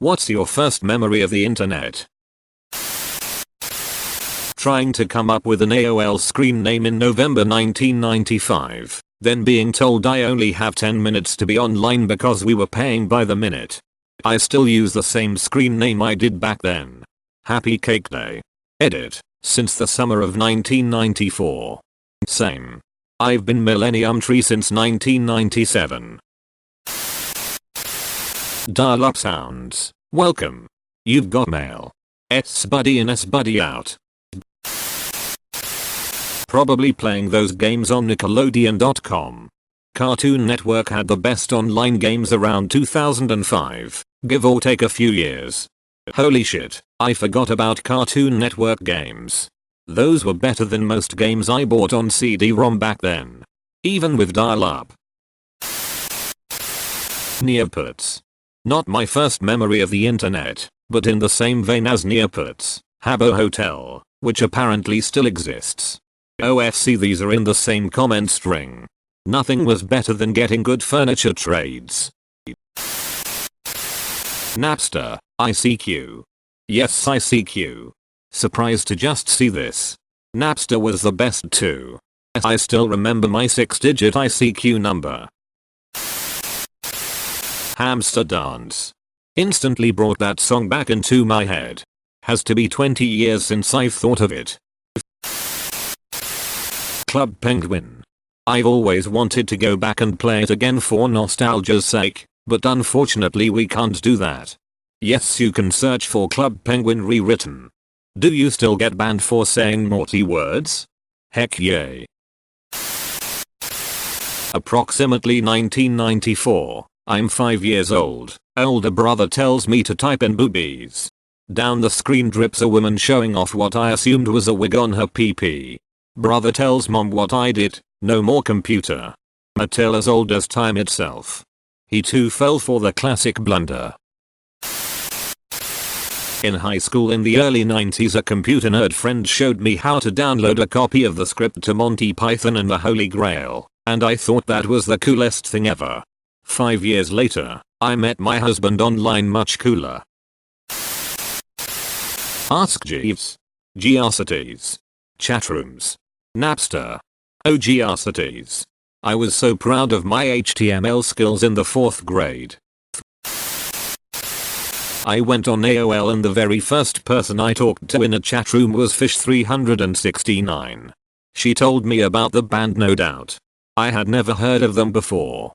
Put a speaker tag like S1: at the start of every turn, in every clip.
S1: What's your first memory of the internet? Trying to come up with an AOL screen name in November 1995, then being told I only have 10 minutes to be online because we were paying by the minute. I still use the same screen name I did back then. Happy Cake Day. Edit. Since the summer of 1994. Same. I've been Millennium Tree since 1997. Dial-up sounds. Welcome. You've got mail. S-buddy in S-buddy out. Probably playing those games on Nickelodeon.com. Cartoon Network had the best online games around 2005, give or take a few years. Holy shit, I forgot about Cartoon Network games. Those were better than most games I bought on CD-ROM back then. Even with dial-up. Neopets. Not my first memory of the internet, but in the same vein as Neopets, Habbo Hotel, which apparently still exists. OFC, these are in the same comment string. Nothing was better than getting good furniture trades. Napster, ICQ. Yes, ICQ. Surprised to just see this. Napster was the best too. I still remember my 6-digit ICQ number. Hamster Dance. Instantly brought that song back into my head. Has to be 20 years since I've thought of it. Club Penguin. I've always wanted to go back and play it again for nostalgia's sake, but unfortunately we can't do that. Yes, you can search for Club Penguin rewritten. Do you still get banned for saying naughty words? Heck yay. Approximately 1994. I'm 5 years old. Older brother tells me to type in boobies. Down the screen drips a woman showing off what I assumed was a wig on her PP. Brother tells mom what I did. No more computer. A tale as old as time itself. He too fell for the classic blunder. In high school in the early 90s, a computer nerd friend showed me how to download a copy of the script to Monty Python and the Holy Grail, and I thought that was the coolest thing ever. 5 years later, I met my husband online, much cooler. Ask Jeeves. Geocities. Chatrooms. Napster. Oh, Geocities. I was so proud of my HTML skills in the 4th grade. I went on AOL and the very first person I talked to in a chat room was Fish369. She told me about the band No Doubt. I had never heard of them before.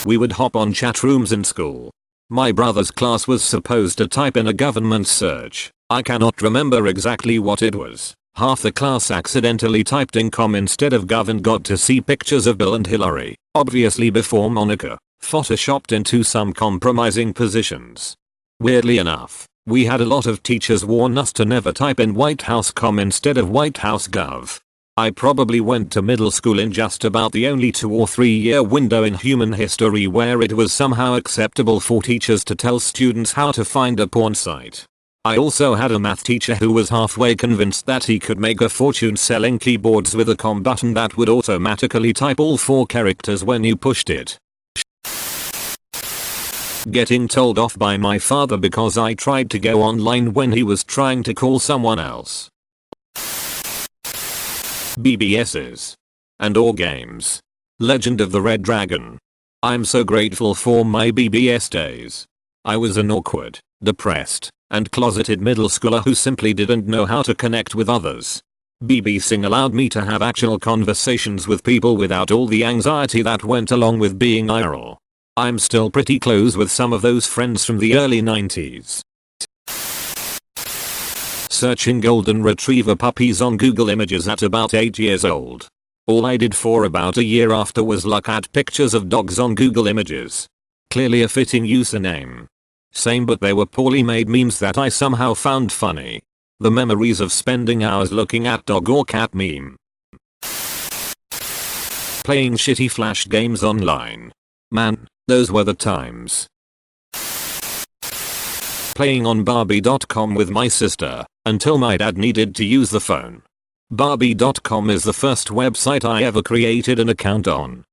S1: We would hop on chat rooms in school. My brother's class was supposed to type in a government search. I cannot remember exactly what it was. Half the class accidentally typed in com instead of gov and got to see pictures of Bill and Hillary, obviously before Monica, photoshopped into some compromising positions. Weirdly enough, we had a lot of teachers warn us to never type in White House com instead of White House gov. I probably went to middle school in just about the only 2 or 3 year window in human history where it was somehow acceptable for teachers to tell students how to find a porn site. I also had a math teacher who was halfway convinced that he could make a fortune selling keyboards with a com button that would automatically type all 4 characters when you pushed it. Getting told off by my father because I tried to go online when he was trying to call someone else. BBSs. And or games. Legend of the Red Dragon. I'm so grateful for my BBS days. I was an awkward, depressed, and closeted middle schooler who simply didn't know how to connect with others. BBSing allowed me to have actual conversations with people without all the anxiety that went along with being IRL. I'm still pretty close with some of those friends from the early 90s. Searching golden retriever puppies on Google Images at about 8 years old. All I did for about a year after was look at pictures of dogs on Google Images. Clearly a fitting username. Same, but they were poorly made memes that I somehow found funny. The memories of spending hours looking at dog or cat meme. Playing shitty flash games online. Man, those were the times. Playing on Barbie.com with my sister, until my dad needed to use the phone. Barbie.com is the first website I ever created an account on.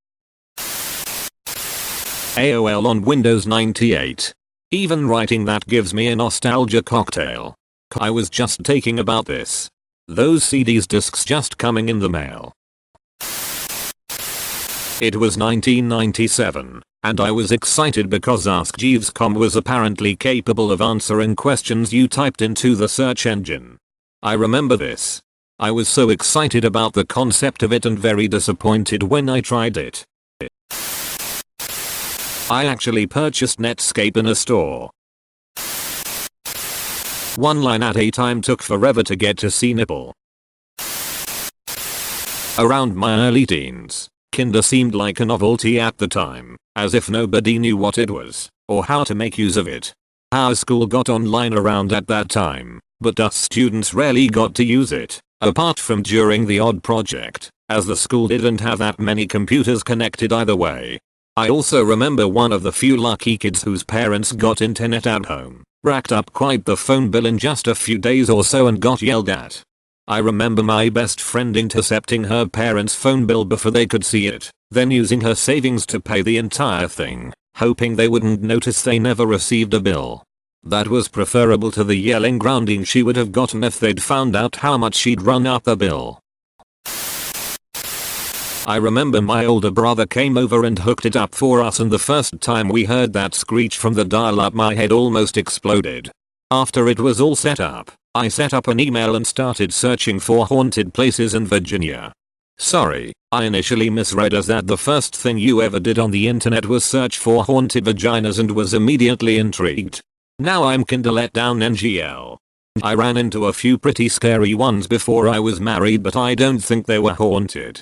S1: AOL on Windows 98. Even writing that gives me a nostalgia cocktail. I was just taking about this. Those CDs discs just coming in the mail. It was 1997, and I was excited because AskJeeves.com was apparently capable of answering questions you typed into the search engine. I remember this. I was so excited about the concept of it and very disappointed when I tried it. I actually purchased Netscape in a store. One line at a time took forever to get to see nipple. Around my early teens, Kinder seemed like a novelty at the time, as if nobody knew what it was, or how to make use of it. Our school got online around at that time, but us students rarely got to use it, apart from during the odd project, as the school didn't have that many computers connected either way. I also remember one of the few lucky kids whose parents got internet at home, racked up quite the phone bill in just a few days or so and got yelled at. I remember my best friend intercepting her parents' phone bill before they could see it, then using her savings to pay the entire thing, hoping they wouldn't notice they never received a bill. That was preferable to the yelling grounding she would have gotten if they'd found out how much she'd run up the bill. I remember my older brother came over and hooked it up for us, and the first time we heard that screech from the dial-up my head almost exploded. After it was all set up, I set up an email and started searching for haunted places in Virginia. Sorry, I initially misread as that the first thing you ever did on the internet was search for haunted vaginas and was immediately intrigued. Now I'm kinda let down NGL. I ran into a few pretty scary ones before I was married, but I don't think they were haunted.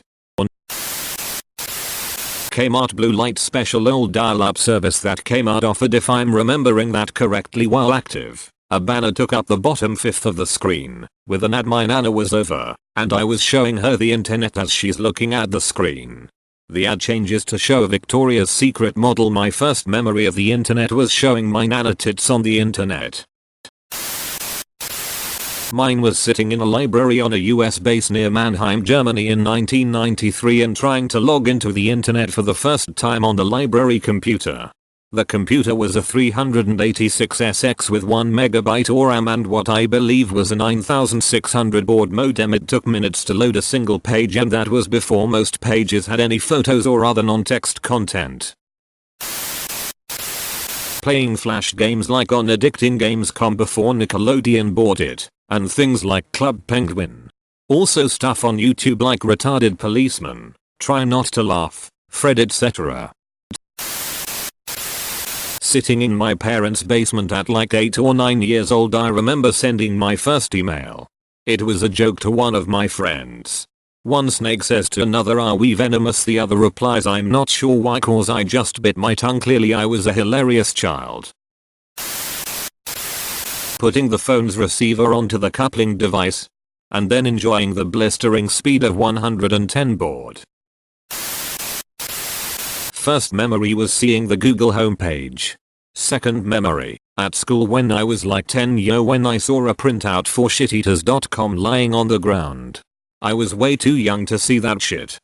S1: Kmart Blue Light Special old dial-up service that Kmart offered, if I'm remembering that correctly, while active. A banner took up the bottom fifth of the screen, with an ad my nana was over, and I was showing her the internet as she's looking at the screen. The ad changes to show a Victoria's Secret model. My first memory of the internet was showing my nana tits on the internet. Mine was sitting in a library on a US base near Mannheim, Germany in 1993 and trying to log into the internet for the first time on the library computer. The computer was a 386SX with 1 MB of RAM and what I believe was a 9600 baud modem. It took minutes to load a single page, and that was before most pages had any photos or other non-text content. Playing flash games like on Addicting Games.com before Nickelodeon bought it, and things like Club Penguin. Also stuff on YouTube like Retarded Policeman, Try Not to Laugh, Fred, etc. Sitting in my parents' basement at like 8 or 9 years old, I remember sending my first email. It was a joke to one of my friends. One snake says to another, "Are we venomous?" The other replies, "I'm not sure why, cause I just bit my tongue." Clearly I was a hilarious child. Putting the phone's receiver onto the coupling device, and then enjoying the blistering speed of 110 baud. First memory was seeing the Google homepage. Second memory, at school when I was like 10 when I saw a printout for shiteaters.com lying on the ground. I was way too young to see that shit.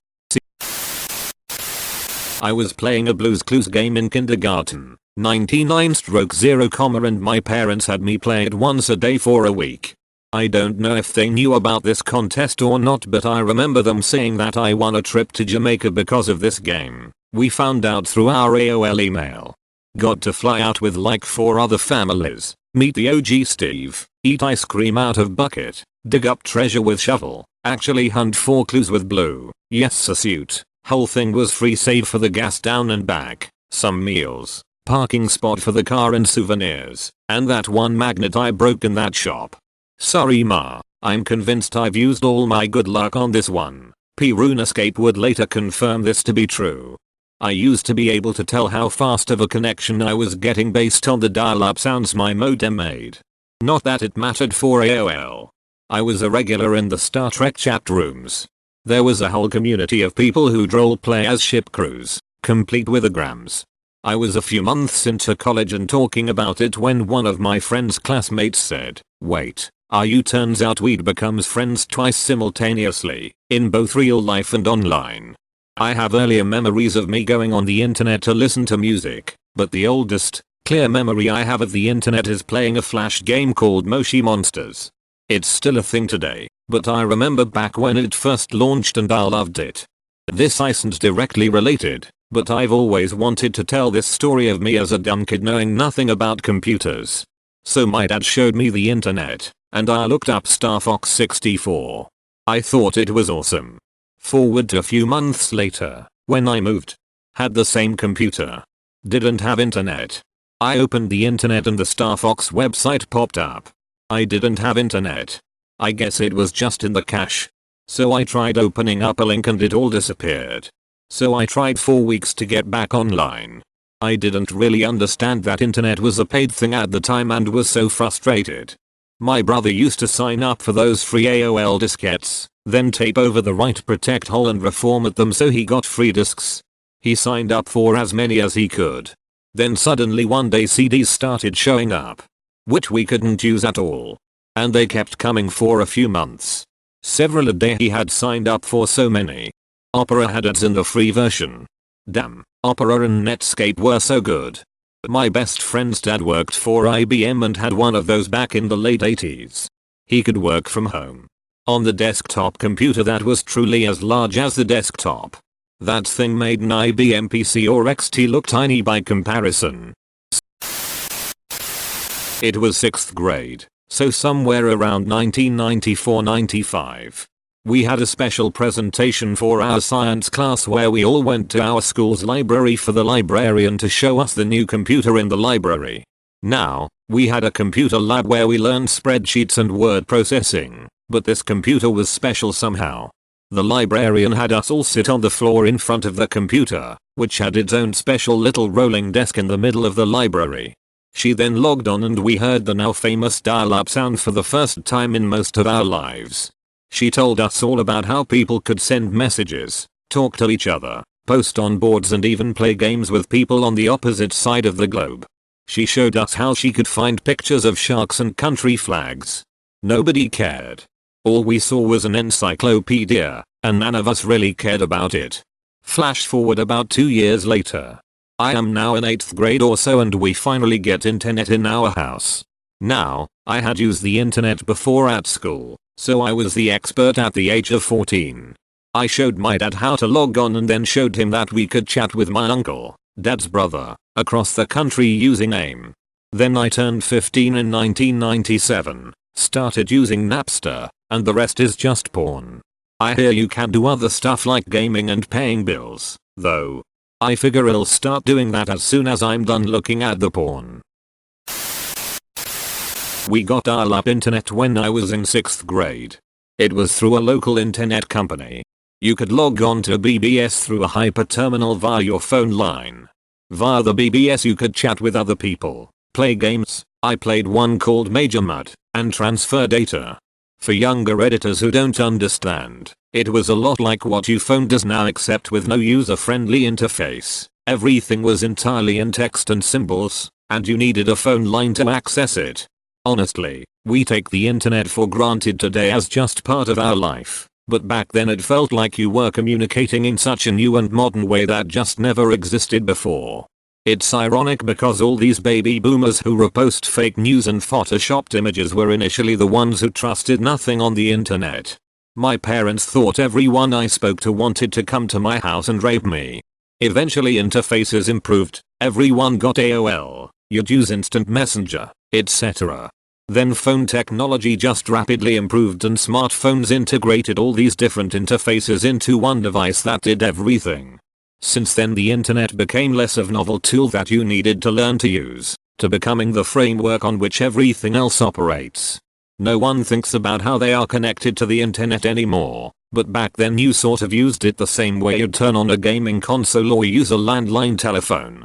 S1: I was playing a Blue's Clues game in kindergarten, 99/0, and my parents had me play it once a day for a week. I don't know if they knew about this contest or not, but I remember them saying that I won a trip to Jamaica because of this game. We found out through our AOL email. Got to fly out with like 4 other families, meet the OG Steve, eat ice cream out of bucket, dig up treasure with shovel, actually hunt for clues with Blue, yes, a suit. Whole thing was free save for the gas down and back, some meals, parking spot for the car and souvenirs, and that one magnet I broke in that shop. Sorry ma, I'm convinced I've used all my good luck on this one. RuneScape would later confirm this to be true. I used to be able to tell how fast of a connection I was getting based on the dial-up sounds my modem made. Not that it mattered for AOL. I was a regular in the Star Trek chat rooms. There was a whole community of people who'd role-play as ship crews, complete with anagrams. I was a few months into college and talking about it when one of my friend's classmates said, "Wait, are you?" Turns out we'd become friends twice simultaneously, in both real life and online. I have earlier memories of me going on the internet to listen to music, but the oldest, clear memory I have of the internet is playing a flash game called Moshi Monsters. It's still a thing today, but I remember back when it first launched and I loved it. This isn't directly related, but I've always wanted to tell this story of me as a dumb kid knowing nothing about computers. So my dad showed me the internet, and I looked up Star Fox 64. I thought it was awesome. Forward to a few months later, when I moved. Had the same computer. Didn't have internet. I opened the internet and the Star Fox website popped up. I didn't have internet. I guess it was just in the cache. So I tried opening up a link and it all disappeared. So I tried 4 weeks to get back online. I didn't really understand that internet was a paid thing at the time and was so frustrated. My brother used to sign up for those free AOL diskettes, then tape over the write protect hole and reformat them so he got free discs. He signed up for as many as he could. Then suddenly one day CDs started showing up. Which we couldn't use at all. And they kept coming for a few months. Several a day he had signed up for so many. Opera had ads in the free version. Damn, Opera and Netscape were so good. My best friend's dad worked for IBM and had one of those back in the late 80s. He could work from home. On the desktop computer that was truly as large as the desktop. That thing made an IBM PC or XT look tiny by comparison. It was 6th grade, so somewhere around 1994-95. We had a special presentation for our science class where we all went to our school's library for the librarian to show us the new computer in the library. Now, we had a computer lab where we learned spreadsheets and word processing, but this computer was special somehow. The librarian had us all sit on the floor in front of the computer, which had its own special little rolling desk in the middle of the library. She then logged on and we heard the now famous dial-up sound for the first time in most of our lives. She told us all about how people could send messages, talk to each other, post on boards and even play games with people on the opposite side of the globe. She showed us how she could find pictures of sharks and country flags. Nobody cared. All we saw was an encyclopedia, and none of us really cared about it. Flash forward about 2 years later. I am now in 8th grade or so and we finally get internet in our house. Now, I had used the internet before at school, so I was the expert at the age of 14. I showed my dad how to log on and then showed him that we could chat with my uncle, dad's brother, across the country using AIM. Then I turned 15 in 1997, started using Napster, and the rest is just porn. I hear you can do other stuff like gaming and paying bills, though. I figure I'll start doing that as soon as I'm done looking at the porn. We got dial-up internet when I was in 6th grade. It was through a local internet company. You could log on to BBS through a hyperterminal via your phone line. Via the BBS you could chat with other people, play games, I played one called Major Mud, and transfer data. For younger editors who don't understand, it was a lot like what your phone does now except with no user-friendly interface. Everything was entirely in text and symbols, and you needed a phone line to access it. Honestly, we take the internet for granted today as just part of our life, but back then it felt like you were communicating in such a new and modern way that just never existed before. It's ironic because all these baby boomers who repost fake news and photoshopped images were initially the ones who trusted nothing on the internet. My parents thought everyone I spoke to wanted to come to my house and rape me. Eventually interfaces improved, everyone got AOL, you'd use instant messenger, etc. Then phone technology just rapidly improved and smartphones integrated all these different interfaces into one device that did everything. Since then the internet became less of a novel tool that you needed to learn to use, to becoming the framework on which everything else operates. No one thinks about how they are connected to the internet anymore, but back then you sort of used it the same way you'd turn on a gaming console or use a landline telephone.